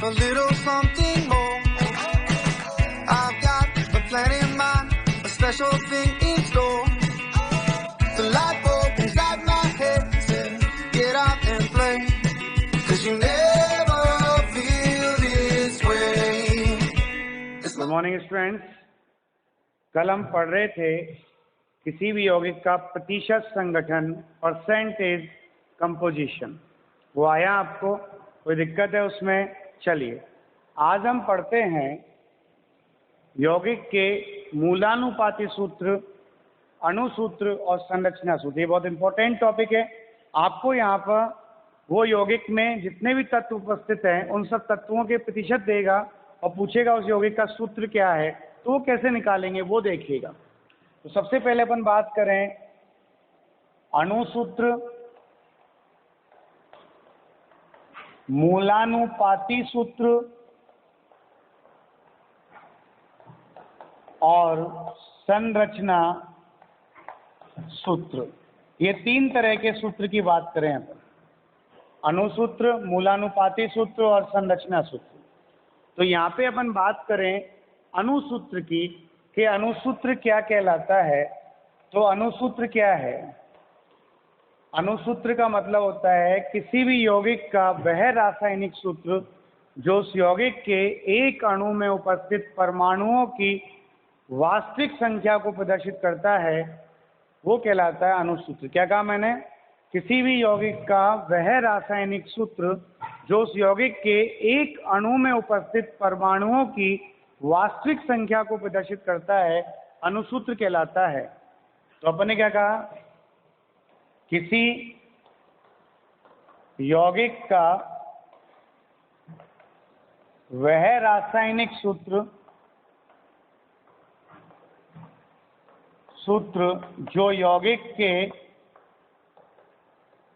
a little something more. I've got a plan in mind, a special thing in store. The light bulb inside my head says, get out and play, 'cause you never feel this way. Good morning students. कल हम पढ़ रहे थे किसी भी यौगिक का प्रतिशत संगठन, परसेंटेज कंपोजिशन। वो आया आपको? कोई दिक्कत है उसमें? चलिए आज हम पढ़ते हैं यौगिक के मूलानुपाती सूत्र, अणुसूत्र और संरचना सूत्र। ये बहुत इंपॉर्टेंट टॉपिक है। आपको यहाँ पर वो यौगिक में जितने भी तत्व उपस्थित हैं उन सब तत्वों के प्रतिशत देगा और पूछेगा उस यौगिक का सूत्र क्या है, तो वो कैसे निकालेंगे वो देखिएगा। तो सबसे पहले अपन बात करें अणुसूत्र, मूलानुपाती सूत्र और संरचना सूत्र। ये तीन तरह के सूत्र की बात करें अपन, अणुसूत्र, मूलानुपाती सूत्र और संरचना सूत्र। तो यहाँ पे अपन बात करें अणुसूत्र की कि अणुसूत्र क्या कहलाता है। तो अणुसूत्र क्या है? अणुसूत्र का मतलब होता है किसी भी यौगिक का वह रासायनिक सूत्र जो उस यौगिक के एक अणु में उपस्थित परमाणुओं की वास्तविक संख्या को प्रदर्शित करता है, वो कहलाता है अणुसूत्र। क्या कहा मैंने? किसी भी यौगिक का वह रासायनिक सूत्र जो उस यौगिक के एक अणु में उपस्थित परमाणुओं की वास्तविक संख्या को प्रदर्शित करता है, अणुसूत्र कहलाता है। तो अपन ने क्या कहा? किसी यौगिक का वह रासायनिक सूत्र जो यौगिक के एक अणु में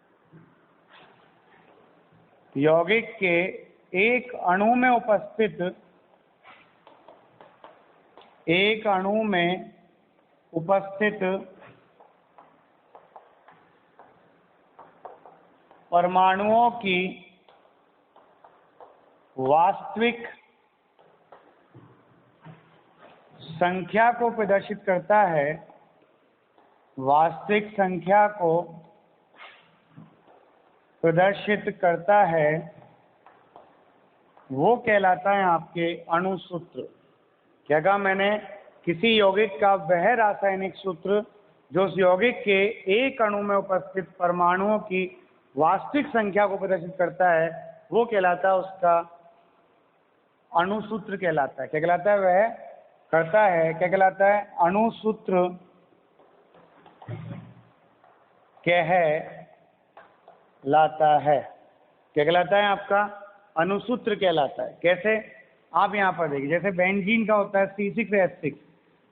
उपस्थित परमाणुओं की वास्तविक संख्या को प्रदर्शित करता है, वास्तविक संख्या को प्रदर्शित करता है, वो कहलाता है आपके अणुसूत्र। क्या कहा मैंने? किसी यौगिक का वह रासायनिक सूत्र जो उस यौगिक के एक अणु में उपस्थित परमाणुओं की वास्तविक संख्या को प्रदर्शित करता है, वो कहलाता है उसका अणुसूत्र कहलाता है। क्या कहलाता है? वह करता है, क्या कहलाता है? अणुसूत्र कहलाता है। क्या कहलाता है? आपका अणुसूत्र कहलाता है। कैसे? आप यहाँ पर देखिए, जैसे बेंजीन का होता है C6H6।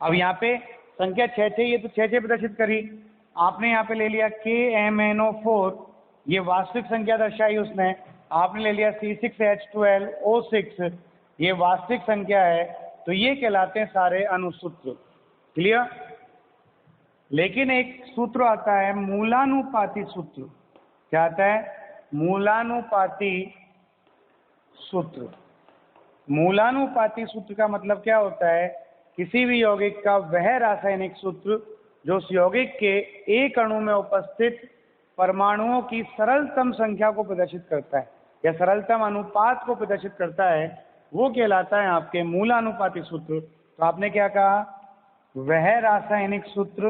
अब यहाँ पे संख्या 6 ये तो 6 प्रदर्शित करी। आपने यहाँ पे ले लिया KMnO4, ये वास्तविक संख्या दर्शाई उसने। आपने ले लिया C6H12O6, ये वास्तविक संख्या है। तो ये कहलाते हैं सारे अणुसूत्र। क्लियर? लेकिन एक सूत्र आता है मूलानुपाती सूत्र। क्या आता है? मूलानुपाती सूत्र। मूलानुपाती सूत्र का मतलब क्या होता है? किसी भी यौगिक का वह रासायनिक सूत्र जो उस यौगिक के एक अणु में उपस्थित परमाणुओं की सरलतम संख्या को प्रदर्शित करता है या सरलतम अनुपात को प्रदर्शित करता है, वो कहलाता है आपके मूलानुपाती सूत्र। तो आपने क्या कहा? वह रासायनिक सूत्र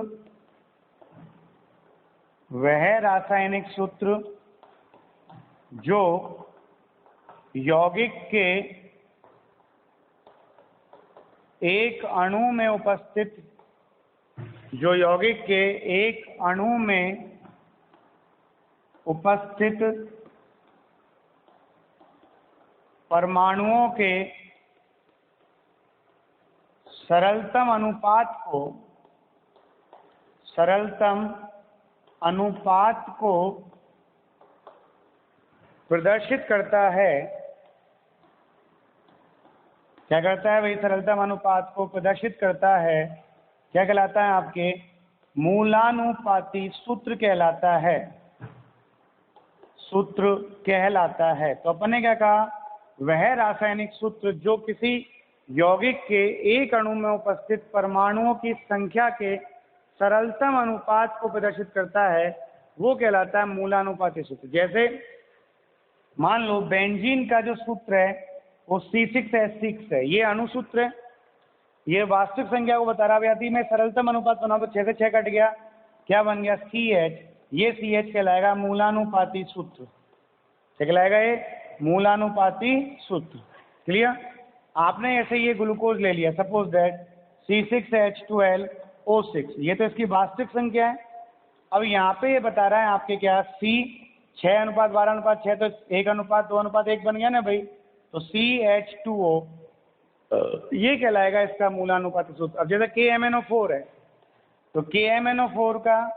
जो यौगिक के एक अणु में उपस्थित परमाणुओं के सरलतम अनुपात को प्रदर्शित करता है। क्या करता है भाई? सरलतम अनुपात को प्रदर्शित करता है। क्या कहलाता है? आपके मूलानुपाती सूत्र कहलाता है। सूत्र कहलाता है। तो अपन ने क्या कहा? वह रासायनिक सूत्र जो किसी यौगिक के एक अणु में उपस्थित परमाणुओं की संख्या के सरलतम अनुपात को प्रदर्शित करता है वो कहलाता है मूलानुपाती सूत्र। जैसे मान लो बेंजीन का जो सूत्र है वो C6H6 है, ये अणुसूत्र है, ये वास्तविक संख्या को बता रहा है। यदि मैं सरलतम अनुपात बनाऊं तो 6 से 6 कट गया, क्या बन गया CH, ये CH कहलाएगा मूलानुपाती सूत्र, क्या कहलाएगा ये मूलानुपाती सूत्र। क्लियर। आपने ऐसे ये ग्लूकोज ले लिया, सपोज दैट C6H12O6, ये तो इसकी वास्तविक संख्या है। अब यहाँ पे ये बता रहा है आपके क्या C 6:12:6, तो 1:2:1 बन गया ना भाई, तो CH2O ये कहलाएगा इसका मूलानुपाती सूत्र। अब जैसे KMnO4 है तो KMnO4 का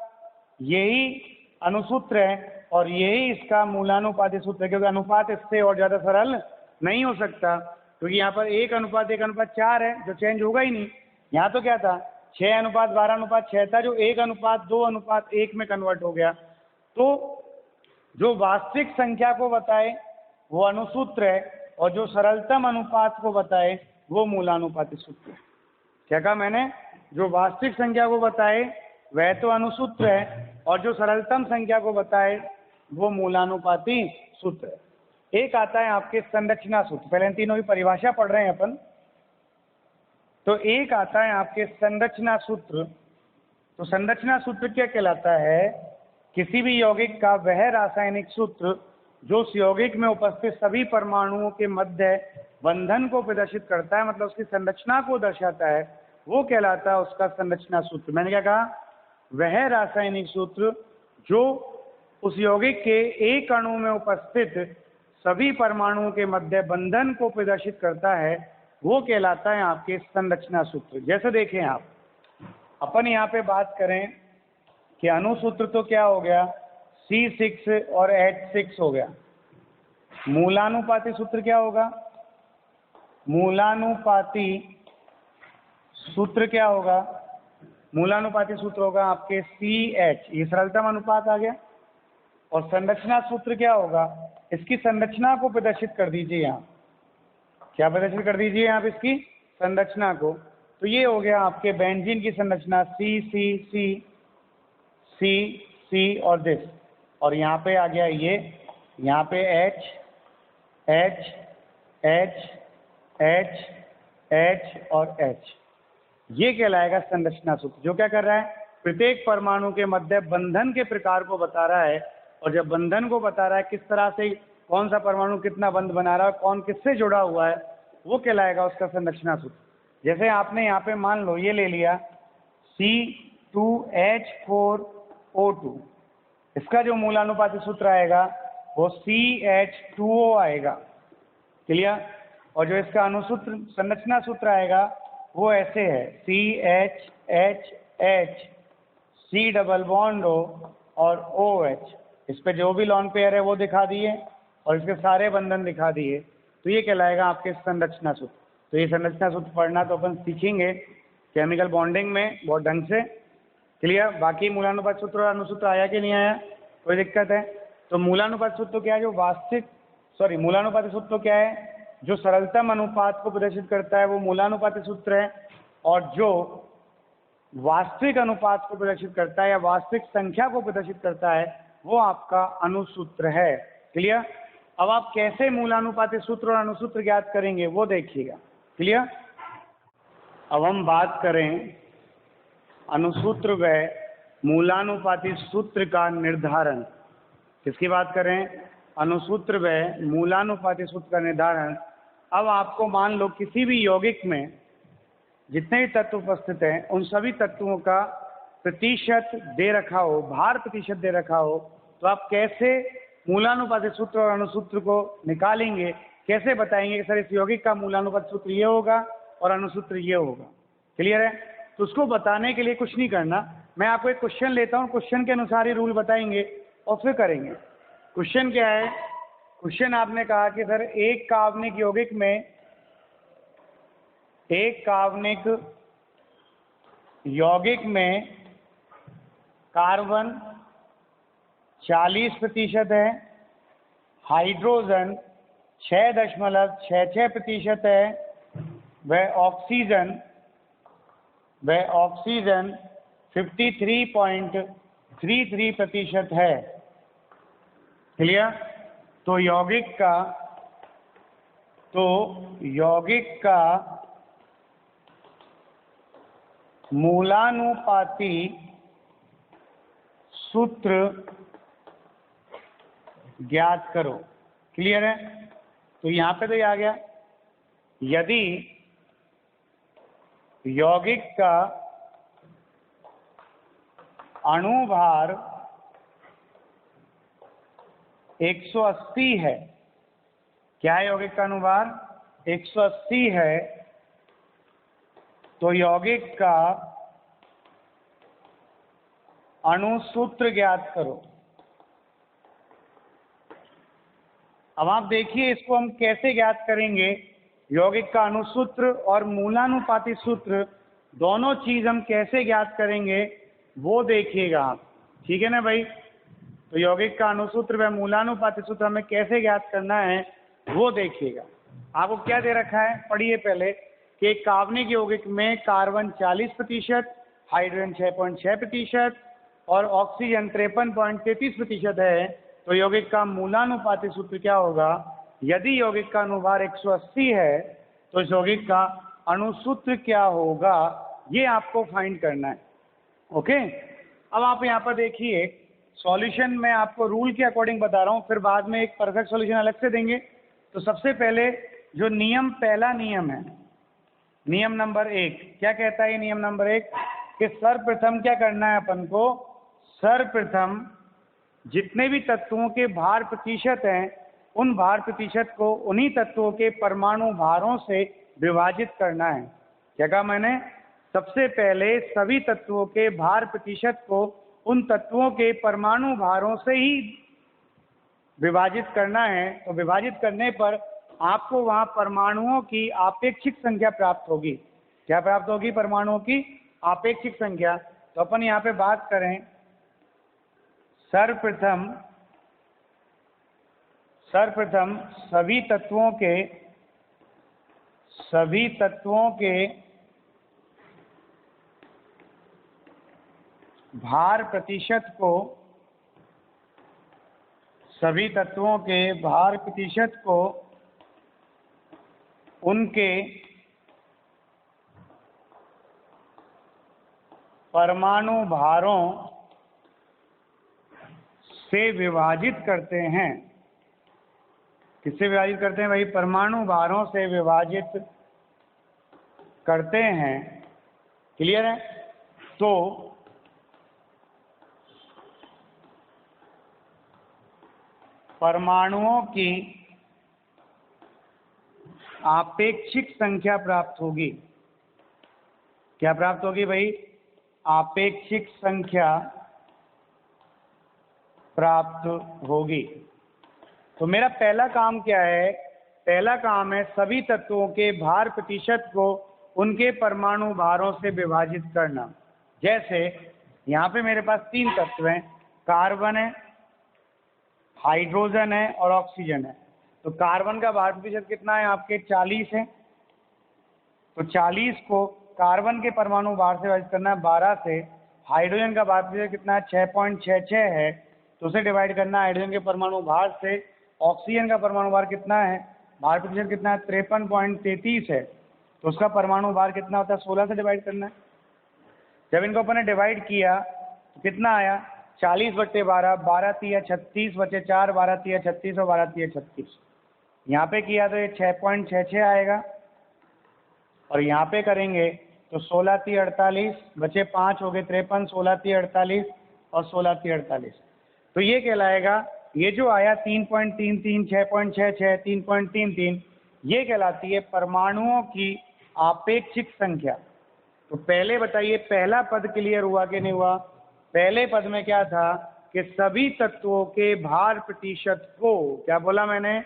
यही अनुसूत्र है और यही इसका मूलानुपाती सूत्र है, क्योंकि अनुपात इससे और ज्यादा सरल नहीं हो सकता, क्योंकि यहाँ पर 1:1:4 है जो चेंज होगा ही नहीं। यहाँ तो क्या था 6:12:6 था जो 1:2:1 में कन्वर्ट हो गया। तो जो वास्तविक संख्या को बताए वो अनुसूत्र है और जो सरलतम अनुपात को बताए वो मूलानुपाती सूत्र है। क्या कहा मैंने, जो वास्तविक संख्या को बताए वह तो अनुसूत्र है और जो सरलतम संख्या को बताए वो मूलानुपाती सूत्र है। एक आता है आपके संरचना सूत्र, पहले इन तीनों की परिभाषा पढ़ रहे हैं अपन। तो एक आता है आपके संरचना सूत्र। तो संरचना सूत्र क्या कहलाता है, किसी भी यौगिक का वह रासायनिक सूत्र जो उस यौगिक में उपस्थित सभी परमाणुओं के मध्य बंधन को प्रदर्शित करता है, मतलब उसकी संरचना को दर्शाता है, वो कहलाता है उसका संरचना सूत्र। मैंने क्या कहा, वह रासायनिक सूत्र जो उस यौगिक के एक अणु में उपस्थित सभी परमाणुओं के मध्य बंधन को प्रदर्शित करता है वो कहलाता है आपके संरचना सूत्र। जैसे देखें आप, अपन यहाँ पे बात करें कि अणुसूत्र तो क्या हो गया C6 और H6 हो गया। मूलानुपाती सूत्र क्या होगा, मूलानुपाती सूत्र क्या होगा, मूलानुपाती सूत्र होगा आपके CH, ये सरलतम अनुपात आ गया। और संरचना सूत्र क्या होगा, इसकी संरचना को प्रदर्शित कर दीजिए यहाँ, क्या प्रदर्शित कर दीजिए आप इसकी संरचना को। तो ये हो गया आपके बेंजीन की संरचना C और दिस, और यहाँ पे आ गया ये, यहाँ पे H और H, ये कहलाएगा संरचना सूत्र, जो क्या कर रहा है प्रत्येक परमाणु के मध्य बंधन के प्रकार को बता रहा है। और जब बंधन को बता रहा है किस तरह से कौन सा परमाणु कितना बंध बना रहा है, कौन किससे जुड़ा हुआ है, वो कहलाएगा उसका संरचना सूत्र। जैसे आपने यहाँ पे मान लो ये ले लिया C2H4O2, इसका जो मूलानुपाती सूत्र आएगा वो CH2O आएगा। क्लियर। और जो इसका अनुसूत्र संरचना सूत्र आएगा वो ऐसे है CHHH C double bond O और OH, इस पे जो भी लॉन पेयर है वो दिखा दिए और इसके सारे बंधन दिखा दिए, तो ये कहलाएगा आपके संरचना सूत्र। तो ये संरचना सूत्र पढ़ना तो अपन सीखेंगे केमिकल बॉन्डिंग में बहुत ढंग से। क्लियर। बाकी मूलानुपात सूत्र और अनुसूत्र आया कि नहीं आया, कोई दिक्कत है। तो मूलानुपात सूत्र क्या है, जो मूलानुपाती सूत्र क्या है, जो सरलतम अनुपात को प्रदर्शित करता है वो मूलानुपाती सूत्र है, और जो वास्तविक अनुपात को प्रदर्शित करता है या वास्तविक संख्या को प्रदर्शित करता है वो आपका अनुसूत्र है। क्लियर। अब आप कैसे मूलानुपाती सूत्र और अनुसूत्र ज्ञात करेंगे वो देखिएगा। क्लियर। अब हम बात करें अनुसूत्र व मूलानुपाती सूत्र का निर्धारण। किसकी बात करें, अनुसूत्र व मूलानुपाती सूत्र का निर्धारण। अब आपको मान लो किसी भी यौगिक में जितने भी तत्व उपस्थित हैं उन सभी तत्वों का प्रतिशत दे रखा हो, भार प्रतिशत दे रखा हो, तो आप कैसे मूलानुपाती सूत्र और अनुसूत्र को निकालेंगे, कैसे बताएंगे कि सर इस यौगिक का मूलानुपाती सूत्र ये होगा और अनुसूत्र ये होगा। क्लियर है। तो उसको बताने के लिए कुछ नहीं करना, मैं आपको एक क्वेश्चन लेता हूँ, क्वेश्चन के अनुसार ही रूल बताएंगे और फिर करेंगे। क्वेश्चन क्या है, क्वेश्चन आपने कहा कि सर एक कार्बनिक यौगिक में कार्बन 40% है, हाइड्रोजन 6.66% है, वह ऑक्सीजन 53.33% है। क्लियर? तो यौगिक का मूलानुपाती सूत्र ज्ञात करो। क्लियर है? तो यहां पे तो ये आ गया, यदि यौगिक का अणुभार 180 है, क्या है यौगिक का अणुभार 180 है, तो यौगिक का अणुसूत्र ज्ञात करो। अब आप देखिए इसको हम कैसे ज्ञात करेंगे, यौगिक का अणुसूत्र और मूलानुपाती सूत्र दोनों चीज हम कैसे ज्ञात करेंगे वो देखिएगा आप। ठीक है ना भाई? तो यौगिक का अणुसूत्र व मूलानुपाती सूत्र हमें कैसे ज्ञात करना है वो देखिएगा। आपको क्या दे रखा है, पढ़िए पहले कि कार्बनिक यौगिक में कार्बन 40%, हाइड्रोजन 6.6% और ऑक्सीजन 53.33% है। तो यौगिक का मूलानुपाती सूत्र क्या होगा? यदि यौगिक का अनुभार 180 है तो इस यौगिक का अणुसूत्र क्या होगा, ये आपको फाइंड करना है। ओके, अब आप यहाँ पर देखिए सॉल्यूशन में आपको रूल के अकॉर्डिंग बता रहा हूँ, फिर बाद में एक परफेक्ट सॉल्यूशन अलग से देंगे। तो सबसे पहले जो पहला नियम है, नियम नंबर 1 क्या कहता है? नियम नंबर 1 कि सर्वप्रथम क्या करना है अपन को, सर्वप्रथम जितने भी तत्वों के भार प्रतिशत हैं उन भार प्रतिशत को उन्हीं तत्वों के परमाणु भारों से विभाजित करना है। क्या कहा मैंने? सबसे पहले सभी तत्वों के भार प्रतिशत को उन तत्वों के परमाणु भारों से ही विभाजित करना है। तो विभाजित करने पर आपको वहां परमाणुओं की आपेक्षिक संख्या प्राप्त होगी। क्या प्राप्त होगी? परमाणुओं की आपेक्षिक संख्या। तो अपन यहाँ पे बात करें, सर्वप्रथम सभी तत्वों के भार प्रतिशत को उनके परमाणु भारों से विभाजित करते हैं। किससे विभाजित करते हैं भाई? परमाणु भारों से विभाजित करते हैं। क्लियर है? तो परमाणुओं की आपेक्षिक संख्या प्राप्त होगी। क्या प्राप्त होगी भाई? आपेक्षिक संख्या प्राप्त होगी। तो मेरा पहला काम क्या है? पहला काम है सभी तत्वों के भार प्रतिशत को उनके परमाणु भारों से विभाजित करना। जैसे यहाँ पे मेरे पास 3 तत्व हैं, कार्बन है, हाइड्रोजन है और ऑक्सीजन है। तो कार्बन का भार प्रतिशत कितना है आपके? 40 है। तो 40 को कार्बन के परमाणु भार से विभाजित करना है 12 से। हाइड्रोजन का भार प्रतिशत कितना है? 6.66 है। तो उसे डिवाइड करना है हाइड्रोजन के परमाणु भार से। ऑक्सीजन का परमाणु भार कितना है? भार प्रतिशत कितना है? 53.33 है। तो उसका परमाणु भार कितना होता है? 16 से डिवाइड करना है। जब इनको अपन ने डिवाइड किया तो कितना आया? 40/12, 12 तिया 36 बचे 4, 12 तिया 36 और 12 तिया 36। यहाँ पे किया तो ये 6.66 आएगा और यहाँ पे करेंगे तो 16 तिया 48 बचे 5 हो गए 53, 16 तिया 48 और 16 तिया 48। तो ये कहलाएगा, ये जो आया 3.33, 6.66, 3.33, ये कहलाती है परमाणुओं की आपेक्षिक संख्या। तो पहले बताइए पहला पद क्लियर हुआ कि नहीं हुआ? पहले पद में क्या था कि सभी तत्वों के भार प्रतिशत को, क्या बोला मैंने?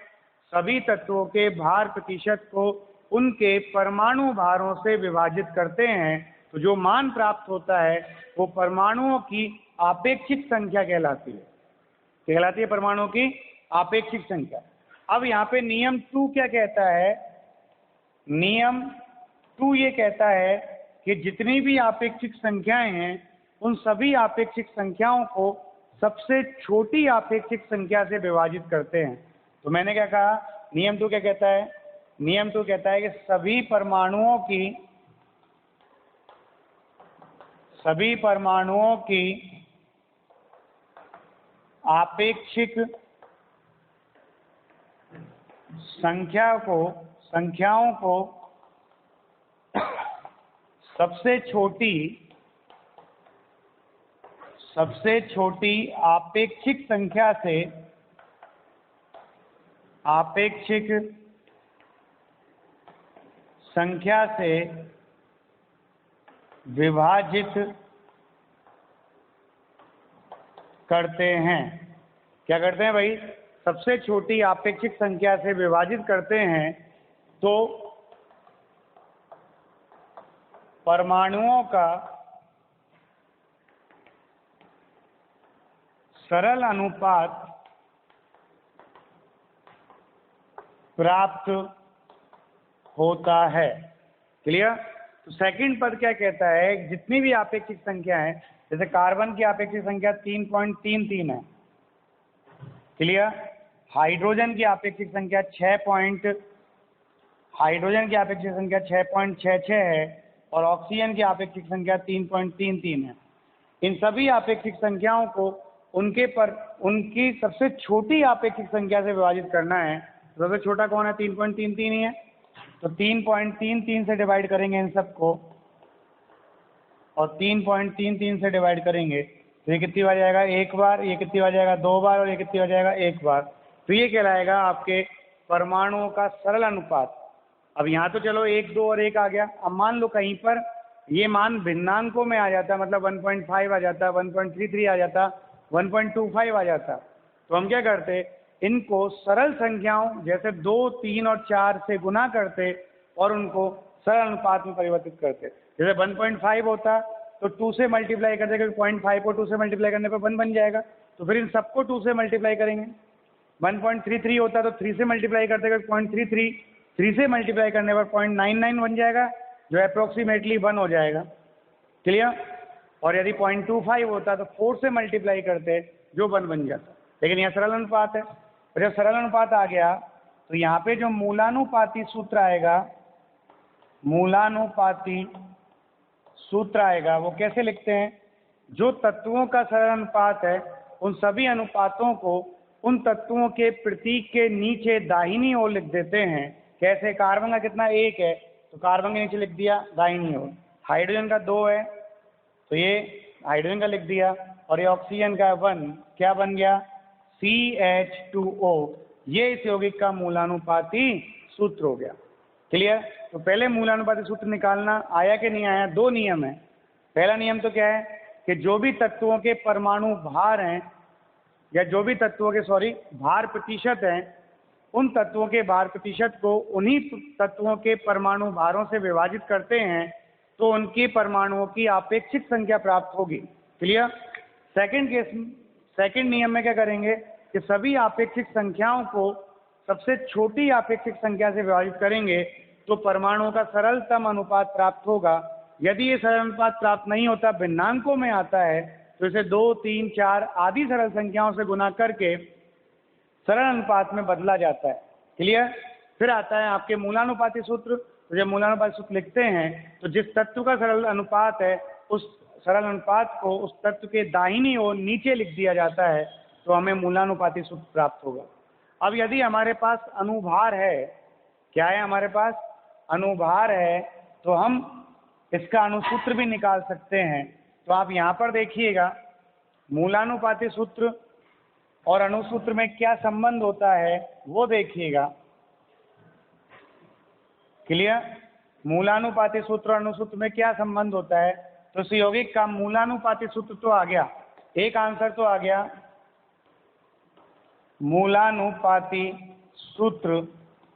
सभी तत्वों के भार प्रतिशत को उनके परमाणु भारों से विभाजित करते हैं। तो जो मान प्राप्त होता है वो परमाणुओं की आपेक्षिक संख्या कहलाती है। कहलाती है परमाणुओं की आपेक्षिक संख्या। अब यहाँ पे नियम 2 क्या कहता है? नियम 2 ये कहता है कि जितनी भी आपेक्षिक संख्याएं हैं उन सभी आपेक्षिक संख्याओं को सबसे छोटी आपेक्षिक संख्या से विभाजित करते हैं। तो मैंने क्या कहा, नियम 2 क्या कहता है? नियम 2 कहता है कि सभी परमाणुओं की आपेक्षिक संख्याओं को सबसे छोटी आपेक्षिक संख्या से विभाजित करते हैं। क्या करते हैं भाई? सबसे छोटी आपेक्षिक संख्या से विभाजित करते हैं। तो परमाणुओं का सरल अनुपात प्राप्त होता है। क्लियर? तो सेकंड पद क्या कहता है? जितनी भी आपेक्षिक संख्या है, जैसे कार्बन की आपेक्षिक संख्या 3.33 है। क्लियर? हाइड्रोजन की आपेक्षिक संख्या 6.66 है और ऑक्सीजन की आपेक्षिक संख्या 3.33 है। इन सभी आपेक्षिक संख्याओं को उनकी सबसे छोटी आपेक्षिक संख्या से विभाजित करना है। सबसे छोटा कौन है? 3.33 ही है। तो 3.33 से डिवाइड करेंगे इन सबको, और 3.33 से डिवाइड करेंगे तो ये कितनी बार जाएगा? एक बार। ये कितनी बार जाएगा? 2 बार। और ये कितनी बार जाएगा? 1 बार। तो ये कहलाएगा आपके परमाणुओं का सरल अनुपात। अब यहाँ तो चलो 1, 2 और 1 आ गया। अब मान लो कहीं पर ये मान भिन्नांकों में आ जाता, मतलब 1.5 आ जाता, 1.33 आ जाता, 1.25 आ जाता, तो हम क्या करते? इनको सरल संख्याओं जैसे 2, 3 और 4 से गुना करते और उनको सरल अनुपात में परिवर्तित करते। जैसे 1.5 होता तो 2 से मल्टीप्लाई कर देंगे, 0.5 को 2 से मल्टीप्लाई करने पर 1 बन जाएगा। तो फिर इन सबको 2 से मल्टीप्लाई करेंगे। 1.33 होता तो 3 से मल्टीप्लाई कर देंगे, 0.33, 3 से मल्टीप्लाई करने पर 0.99 बन जाएगा, जो अप्रोक्सीमेटली 1 हो जाएगा। क्लियर? और यदि 0.25 होता तो 4 से मल्टीप्लाई करते, जो 1 बन जाता। लेकिन यह सरल अनुपात है। और जब सरल अनुपात आ गया तो यहाँ पे जो मूलानुपाती सूत्र आएगा, वो कैसे लिखते हैं? जो तत्वों का सरल अनुपात है उन सभी अनुपातों को उन तत्वों के प्रतीक के नीचे दाहिनी ओर लिख देते हैं। कैसे? कार्बन का कितना? 1 है, तो कार्बन के नीचे लिख दिया दाहिनी ओर। हाइड्रोजन का 2 है तो ये हाइड्रोजन का लिख दिया, और ये ऑक्सीजन का 1, क्या बन गया? CH2O। ये इस यौगिक का मूलानुपाती सूत्र हो गया। क्लियर? तो पहले मूलानुपाती सूत्र निकालना आया कि नहीं आया? 2 नियम है। पहला नियम तो क्या है कि जो भी तत्वों के परमाणु भार हैं, या जो भी तत्वों के भार प्रतिशत हैं, उन तत्वों के भार प्रतिशत को उन्हीं तत्वों के परमाणु भारों से विभाजित करते हैं तो उनकी परमाणुओं की आपेक्षिक संख्या प्राप्त होगी। क्लियर? सेकंड नियम में क्या करेंगे कि सभी आपेक्षिक संख्याओं को सबसे छोटी आपेक्षिक संख्या से विभाजित करेंगे तो परमाणुओं का सरलतम अनुपात प्राप्त होगा। यदि ये सरल अनुपात प्राप्त नहीं होता, भिन्नांकों में आता है, तो इसे 2, 3, 4 आदि सरल संख्याओं से गुना करके सरल अनुपात में बदला जाता है। क्लियर? फिर आता है आपके मूलानुपाती सूत्र। तो जब मूलानुपाती सूत्र लिखते हैं तो जिस तत्व का सरल अनुपात है उस सरल अनुपात को उस तत्व के दाहिनी ओर नीचे लिख दिया जाता है, तो हमें मूलानुपाती सूत्र प्राप्त होगा। अब यदि हमारे पास अनुभार है, क्या है हमारे पास? अनुभार है, तो हम इसका अनुसूत्र भी निकाल सकते हैं। तो आप यहाँ पर देखिएगा, मूलानुपाती सूत्र और अनुसूत्र में क्या संबंध होता है वो देखिएगा। क्लियर? मूलानुपाती सूत्र और अनुसूत्र में क्या संबंध होता है? तो इस यौगिक का मूलानुपाती सूत्र तो आ गया, एक आंसर तो आ गया मूलानुपाती सूत्र,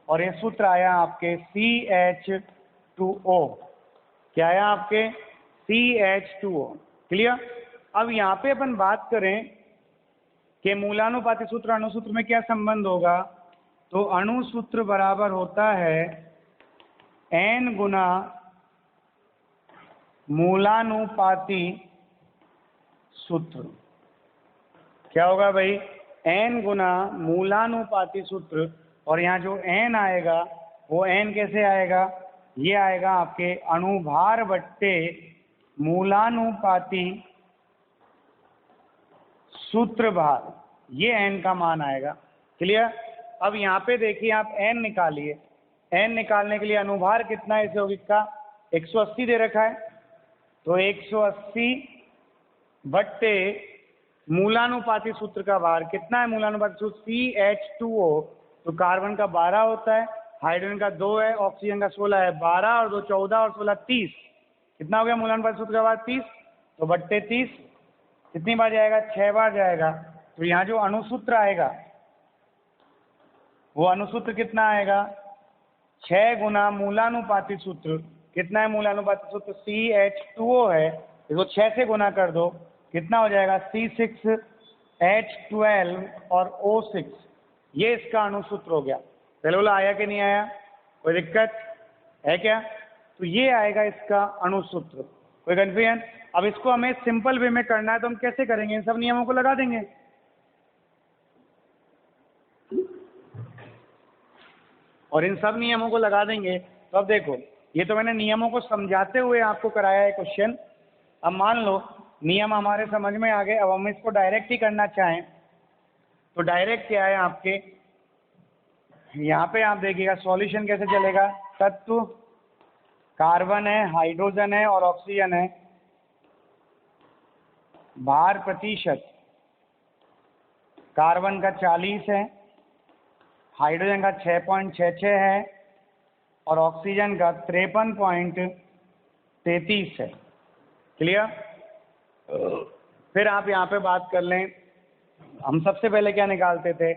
और ये सूत्र आया आपके CH2O। क्या आया आपके? CH2O। क्लियर? अब यहाँ पे अपन बात करें कि मूलानुपाती सूत्र अनुसूत्र में क्या संबंध होगा, तो अणु सूत्र बराबर होता है n गुना मूलानुपाती सूत्र। क्या होगा भाई? n गुना मूलानुपाती सूत्र। और यहाँ जो n आएगा वो n कैसे आएगा? ये आएगा आपके अणुभार बट्टे मूलानुपाती सूत्र भार, ये n का मान आएगा। क्लियर? अब यहाँ पे देखिए आप n निकालिए। n निकालने के लिए अनुभार कितना है इस यौगिक का? 180 दे रखा है, तो 180 बट्टे मूलानुपाती सूत्र का भार कितना है? मूलानुपाती सूत्र CH2O, तो कार्बन का 12 होता है, हाइड्रोजन का 2 है, ऑक्सीजन का 16 है। 12 और 2 14 और 16 30। कितना हो गया मूलानुपाती सूत्र का भार? 30। तो बट्टे 30 कितनी बार जाएगा? 6 बार जाएगा। तो यहाँ जो अणुसूत्र आएगा वो अणुसूत्र कितना आएगा? 6 गुना मूलानुपाती सूत्र। कितना है मूलानुपाती सूत्र? CH2O है, इसको 6 से गुना कर दो, कितना हो जाएगा? C6H12 और O6। ये इसका अणुसूत्र हो गया। पहले बोला आया कि नहीं आया? कोई दिक्कत है क्या? तो ये आएगा इसका अणुसूत्र। कोई कंफ्यूजन? अब इसको हमें सिंपल वे में करना है, तो हम कैसे करेंगे? इन सब नियमों को लगा देंगे। और इन सब नियमों को लगा देंगे तो अब देखो, ये तो मैंने नियमों को समझाते हुए आपको कराया है क्वेश्चन। अब मान लो नियम हमारे समझ में आ गए, अब हम इसको डायरेक्ट ही करना चाहें तो डायरेक्ट क्या है आपके यहाँ पे आप देखिएगा सॉल्यूशन कैसे चलेगा। तत्व कार्बन है, हाइड्रोजन है और ऑक्सीजन है। भार प्रतिशत कार्बन का 40 है, हाइड्रोजन का 6.66 है और ऑक्सीजन का 53.33 है। क्लियर? फिर आप यहाँ पे बात कर लें, हम सबसे पहले क्या निकालते थे?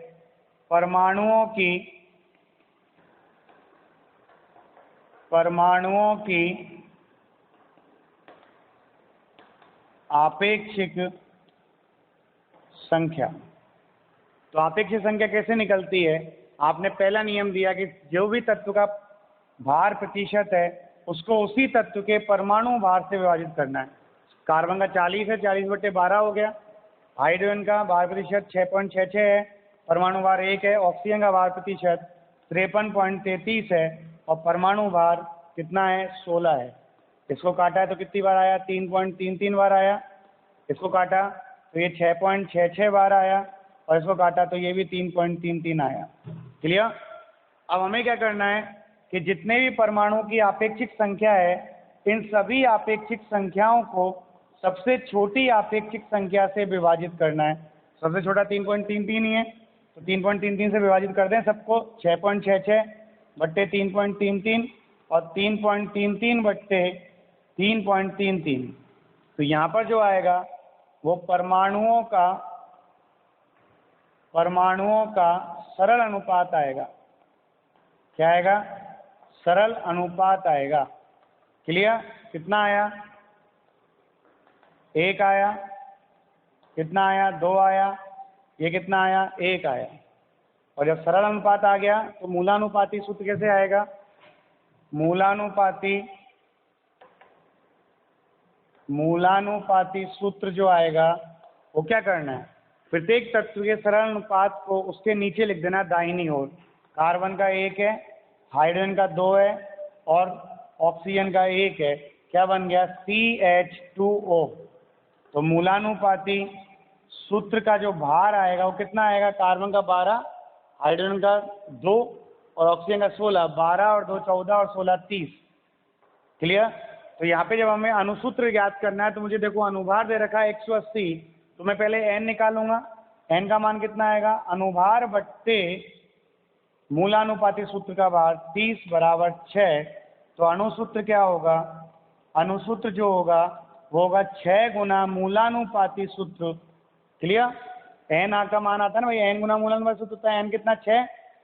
परमाणुओं की आपेक्षिक संख्या। तो आपेक्षिक संख्या कैसे निकलती है? आपने पहला नियम दिया कि जो भी तत्व का भार प्रतिशत है उसको उसी तत्व के परमाणु भार से विभाजित करना है। कार्बन का 40 है, 40/12 हो गया। हाइड्रोजन का भार प्रतिशत 6.66 है, परमाणु भार 1 है। ऑक्सीजन का भार प्रतिशत 53.33 है और परमाणु भार कितना है? 16 है। इसको काटा है तो कितनी बार आया? 3.33 बार आया। इसको काटा तो ये 6.66 बार आया और इसको काटा तो ये भी 3.33 आया। क्लियर? अब हमें क्या करना है कि जितने भी परमाणुओं की आपेक्षिक संख्या है, इन सभी आपेक्षिक संख्याओं को सबसे छोटी आपेक्षिक संख्या से विभाजित करना है। सबसे छोटा 3.33 ही है, तो 3.33 से विभाजित कर दें सबको। 6.66 बट्टे 3.33 और 3.33 बट्टे 3.33। तो यहाँ पर जो आएगा वो परमाणुओं का सरल अनुपात आएगा। क्या आएगा? सरल अनुपात आएगा। क्लियर? कितना आया? 1 आया। कितना आया? 2 आया। ये कितना आया? 1 आया। और जब सरल अनुपात आ गया तो मूलानुपाती सूत्र कैसे आएगा? मूलानुपाती सूत्र जो आएगा वो क्या करना है? प्रत्येक तत्व के सरल अनुपात को उसके नीचे लिख देना दाहिनी ओर। कार्बन का 1 है, हाइड्रोजन का 2 है और ऑक्सीजन का 1 है। क्या बन गया? CH2O। तो मूलानुपाती सूत्र का जो भार आएगा वो कितना आएगा? कार्बन का 12, हाइड्रोजन का 2 और ऑक्सीजन का 16। 12 और 2 14 और 16 30। क्लियर? तो यहाँ पे जब हमें अणुसूत्र ज्ञात करना है तो मुझे देखो अनुभार दे रखा है 180, तो मैं पहले n निकालूंगा। n का मान कितना आएगा? अनुभार बट्टे मूलानुपाती सूत्र का भार 30 बराबर 6। तो अणुसूत्र क्या होगा? अणुसूत्र जो होगा वो होगा 6 गुना मूलानुपाती सूत्र। क्लियर? n का मान आता है ना भाई, n गुना मूलानुपाती सूत्र होता है। n कितना?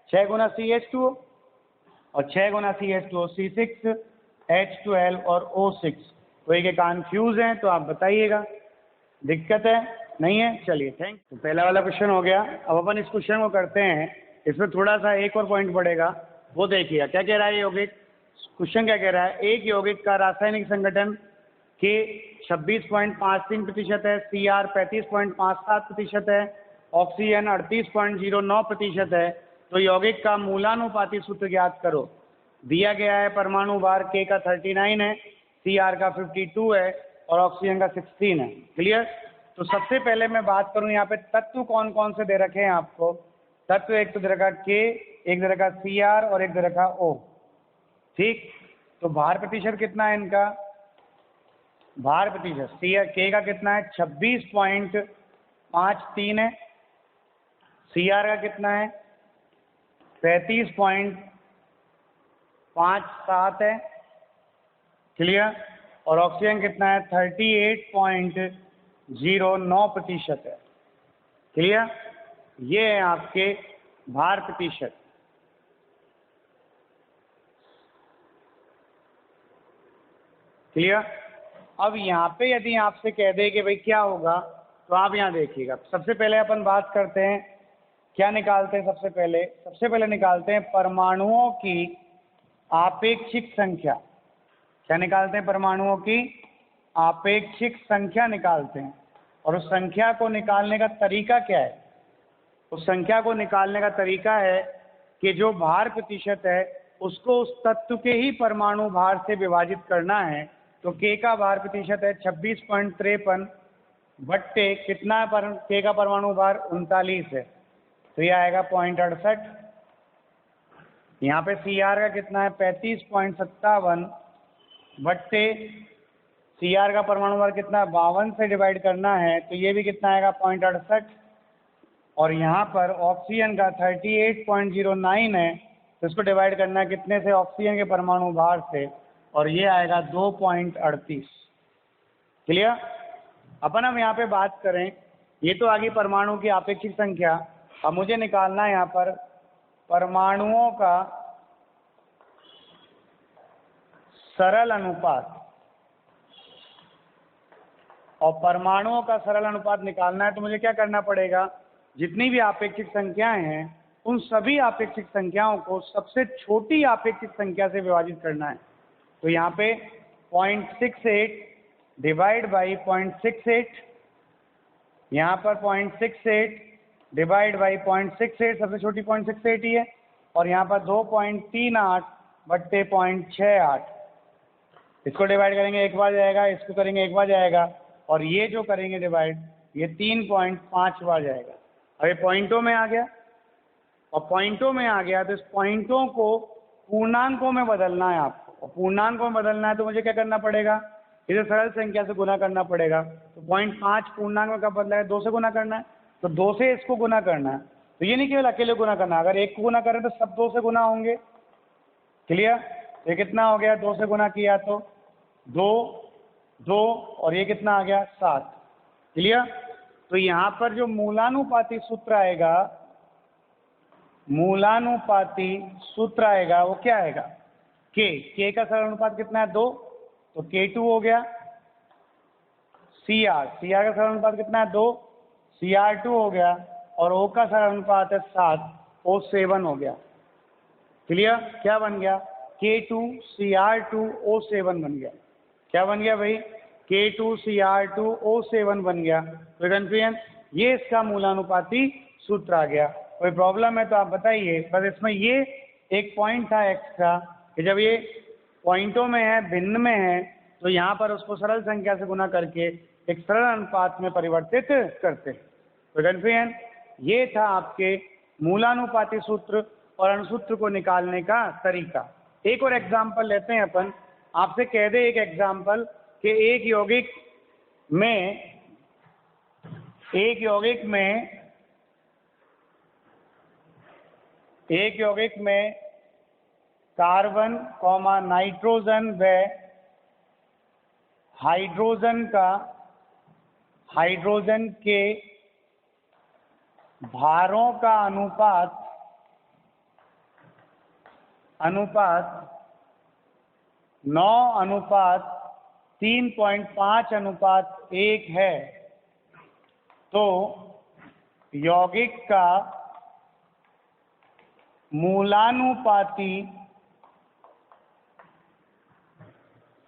6 गुना CH2 और 6 गुना CH2 C6H12 और O6। कोई के कन्फ्यूज हैं तो आप बताइएगा, दिक्कत है नहीं है? चलिए थैंक। तो पहला वाला क्वेश्चन हो गया। अब अपन इस क्वेश्चन को करते हैं इसमें थोड़ा सा एक और पॉइंट पड़ेगा, वो देखिएगा क्या कह रहा है यौगिक। क्वेश्चन क्या कह रहा है, एक यौगिक का रासायनिक संगठन के 26.53% है, Cr 35.57% है, ऑक्सीजन 38.09% है, तो यौगिक का मूलानुपाती सूत्र ज्ञात करो। दिया गया है परमाणु भार K का 39 है, Cr का 52 है और ऑक्सीजन का 16 है। क्लियर। तो सबसे पहले मैं बात करूं यहाँ पे तत्व कौन कौन से दे रखे हैं आपको। तत्व एक तो दे रखा K, एक दे रखा Cr और एक दे रखा O। ठीक, तो भार प्रतिशत कितना है इनका, भार प्रतिशत K का कितना है 26.53 है, Cr का कितना है 35.57 है। क्लियर। और ऑक्सीजन कितना है 38.09% है। क्लियर। ये है आपके भार प्रतिशत। क्लियर। अब यहाँ पे यदि आपसे कह दे कि भाई क्या होगा, तो आप यहाँ देखिएगा। सबसे पहले अपन बात करते हैं, क्या निकालते हैं सबसे पहले निकालते हैं परमाणुओं की आपेक्षिक संख्या। क्या निकालते हैं, परमाणुओं की आपेक्षिक संख्या निकालते हैं। और उस संख्या को निकालने का तरीका क्या है, उस संख्या को निकालने का तरीका है कि जो भार प्रतिशत है उसको उस तत्व के ही परमाणु भार से विभाजित करना है। तो K का भार प्रतिशत है 26.53 बट्टे कितना है, K का परमाणु भार 39 है, तो ये आएगा 0.68। यहाँ पे Cr का कितना है 35.57 बट्टे Cr का परमाणु भार कितना है 52 से डिवाइड करना है, तो ये भी कितना आएगा 0.68। और यहाँ पर ऑक्सीजन का 38.09 है, तो इसको डिवाइड करना है कितने से, ऑक्सीजन के परमाणु भार से, और ये आएगा 2.38। क्लियर। अपन हम यहाँ पे बात करें, ये तो आगे परमाणु की आपेक्षिक संख्या। अब मुझे निकालना है यहाँ पर परमाणुओं का सरल अनुपात। और परमाणुओं का सरल अनुपात निकालना है तो मुझे क्या करना पड़ेगा, जितनी भी आपेक्षिक संख्याएं हैं उन सभी आपेक्षिक संख्याओं को सबसे छोटी आपेक्षिक संख्या से विभाजित करना है। तो यहाँ पे 0.68 डिवाइड बाई 0.68, यहाँ पर 0.68 डिवाइड बाई 0.68, सबसे छोटी 0.68 ही है, और यहाँ पर 2.38 बट्टे 0.68। इसको डिवाइड करेंगे एक बार जाएगा, इसको करेंगे एक बार जाएगा, और ये जो करेंगे डिवाइड ये 3.5 बार जाएगा। अब ये पॉइंटों में आ गया, और पॉइंटों में आ गया तो इस पॉइंटों को पूर्णांकों में बदलना है आपको। और पूर्णांकों में बदलना है तो मुझे क्या करना पड़ेगा, इसे सरल संख्या से गुना करना पड़ेगा। तो 0.5 पूर्णांक में कब बदला है, 2 से गुना करना है, तो 2 से इसको गुना करना है। तो ये नहीं केवल अकेले गुना करना, अगर एक को गुना करें तो सब 2 से गुना होंगे। क्लियर। ये कितना हो गया, 2 से गुना किया तो 2 और ये कितना आ गया 7। क्लियर। तो यहाँ पर जो मूलानुपाती सूत्र आएगा, मूलानुपाती सूत्र आएगा वो क्या आएगा, K का सरल अनुपात कितना है 2, तो K2 हो गया। Cr का सरल अनुपात कितना है 2, Cr2 हो गया। और O का सरल अनुपात है 7, O7 हो गया। क्लियर। क्या बन गया, K2Cr2O7 बन गया। क्या बन गया भाई, K2Cr2O7 बन गया। तो कन्फ्यूजन, ये इसका मूलानुपाती सूत्र आ गया। कोई प्रॉब्लम है तो आप बताइए। बस इसमें ये एक पॉइंट था एक्स्ट्रा कि जब ये पॉइंटों में है, भिन्न में है, तो यहाँ पर उसको सरल संख्या से गुना करके एक सरल अनुपात में परिवर्तित करते हैं। तो कन्फ्यूजन, ये था आपके मूलानुपाती सूत्र और अनुसूत्र को निकालने का तरीका। एक और एग्जाम्पल लेते हैं अपन। आपसे कह दे एक एग्जाम्पल कि एक यौगिक में कार्बन, नाइट्रोजन व हाइड्रोजन के भारों का अनुपात 9:3.5:1 है, तो यौगिक का मूलानुपाती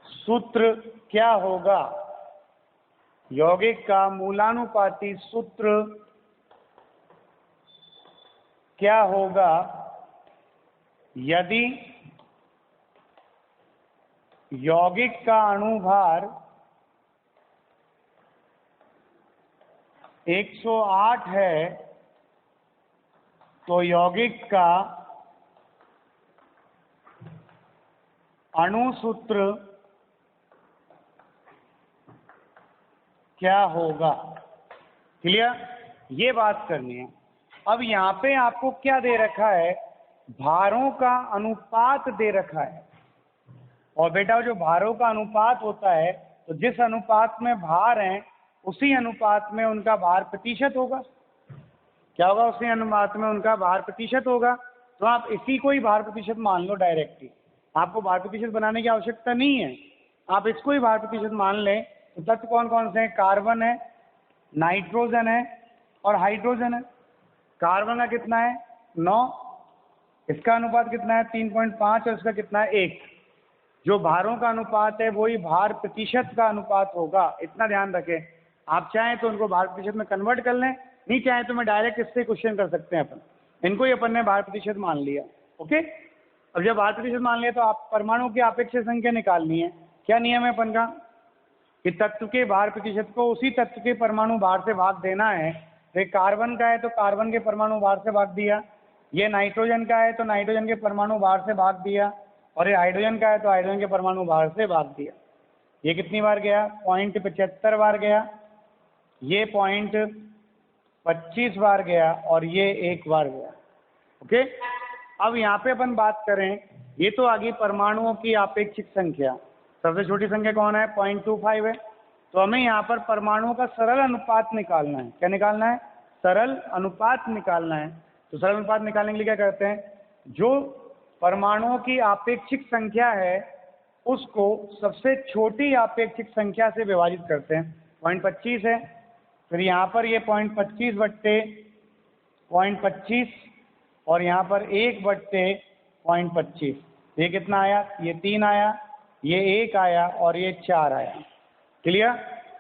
सूत्र क्या होगा? यौगिक का मूलानुपाती सूत्र क्या होगा यदि यौगिक का अणुभार 108 है तो यौगिक का अणुसूत्र क्या होगा? क्लियर? ये बात करनी है। अब यहाँ पे आपको क्या दे रखा है? भारों का अनुपात दे रखा है। और बेटा जो भारों का अनुपात होता है तो जिस अनुपात में भार हैं उसी अनुपात में उनका भार प्रतिशत होगा। क्या होगा? उसी अनुपात में उनका भार प्रतिशत होगा। तो आप इसी को ही भार प्रतिशत मान लो डायरेक्टली, आपको भार प्रतिशत बनाने की आवश्यकता नहीं है, आप इसको ही भार प्रतिशत मान लें। तो तत्व कौन कौन से हैं? कार्बन है, नाइट्रोजन है और हाइड्रोजन है। कार्बन का कितना है? 9, इसका अनुपात कितना है? 3.5 और इसका कितना है? 1। जो भारों का अनुपात है वही भार प्रतिशत का अनुपात होगा, इतना ध्यान रखें। आप चाहें तो उनको भार प्रतिशत में कन्वर्ट कर लें, नहीं चाहें तो मैं डायरेक्ट इससे क्वेश्चन कर सकते हैं अपन। इनको ही अपन ने भार प्रतिशत मान लिया। ओके, अब जब भार प्रतिशत मान लिया तो आप परमाणु की आपेक्षिक संख्या निकालनी है। क्या नियम है अपन का? कि तत्व के भार प्रतिशत को उसी तत्व के परमाणु भार से भाग देना है। तो कार्बन का है तो कार्बन के परमाणु भार से भाग दिया, ये नाइट्रोजन का है तो नाइट्रोजन के परमाणु भार से भाग दिया, और ये हाइड्रोजन का है तो हाइड्रोजन के परमाणु भार से भाग दिया। ये कितनी बार गया? 0.75 बार गया, ये 0.25 बार गया और ये 1 बार गया। ओके, अब यहाँ पे अपन बात करें, ये तो आ गई परमाणुओं की आपेक्षिक संख्या। सबसे छोटी संख्या कौन है? 0.25 है। तो हमें यहाँ पर परमाणुओं का सरल अनुपात निकालना है। क्या निकालना है? सरल अनुपात निकालना है। तो सरल अनुपात निकालने के लिए क्या करते हैं? जो परमाणुओं की आपेक्षिक संख्या है उसको सबसे छोटी आपेक्षिक संख्या से विभाजित करते हैं। 0.25 है, फिर यहाँ पर ये 0.25/0.25 और यहाँ पर 1/0.25। ये कितना आया? ये 3 आया, ये 1 आया और ये 4 आया। क्लियर?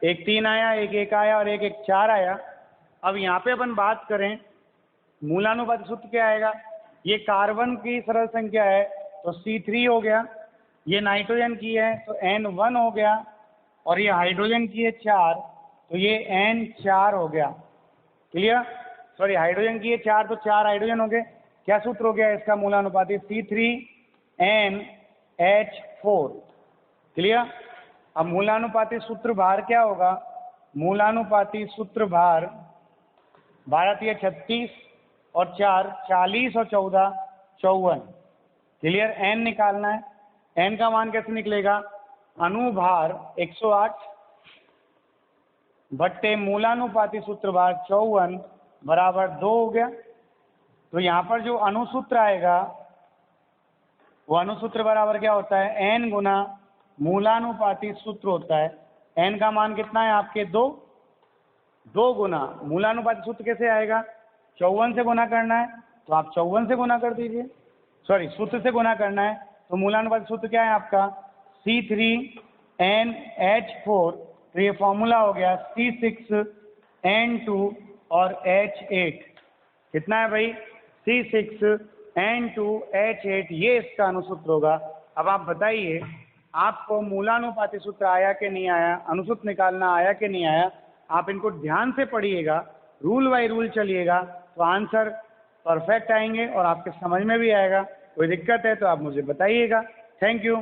1 3 आया, 1 1 आया और 1 1 4 आया। अब यहाँ पे अपन बात करें मूलानुपाती सूत्र क्या आएगा? ये कार्बन की सरल संख्या है तो C3 हो गया, ये नाइट्रोजन की है तो N1 हो गया, और ये हाइड्रोजन की है 4 तो ये N4 हो गया। क्लियर? सॉरी, हाइड्रोजन की है 4 तो 4 हाइड्रोजन हो गए। क्या सूत्र हो गया इसका मूलानुपाती? C3NH4। क्लियर? अब मूलानुपाती सूत्र भार क्या होगा? मूलानुपाती सूत्र भार आती है 36 और 4 40 और 14 54। क्लियर? n निकालना है। n का मान कैसे निकलेगा? अनुभार 108 बट्टे मूलानुपाती सूत्र भार 54 बराबर 2 हो गया। तो यहाँ पर जो अणुसूत्र आएगा वो अणुसूत्र बराबर क्या होता है? n गुना मूलानुपाती सूत्र होता है। n का मान कितना है आपके? 2 गुना मूलानुपाती सूत्र कैसे आएगा? 54 से गुना करना है तो आप 54 से गुना कर दीजिए, सॉरी सूत्र से गुना करना है। तो मूलानुपाती सूत्र क्या है आपका? C3NH4। तो ये फॉर्मूला हो गया C6N2 और H8। कितना है भाई? C6N2H8, ये इसका अणुसूत्र होगा। अब आप बताइए आपको मूलानुपाती सूत्र आया कि नहीं आया? अणुसूत्र निकालना आया कि नहीं आया? आप इनको ध्यान से पढ़िएगा, रूल बाय रूल चलिएगा तो आंसर परफेक्ट आएंगे और आपके समझ में भी आएगा। कोई दिक्कत है तो आप मुझे बताइएगा। Thank you.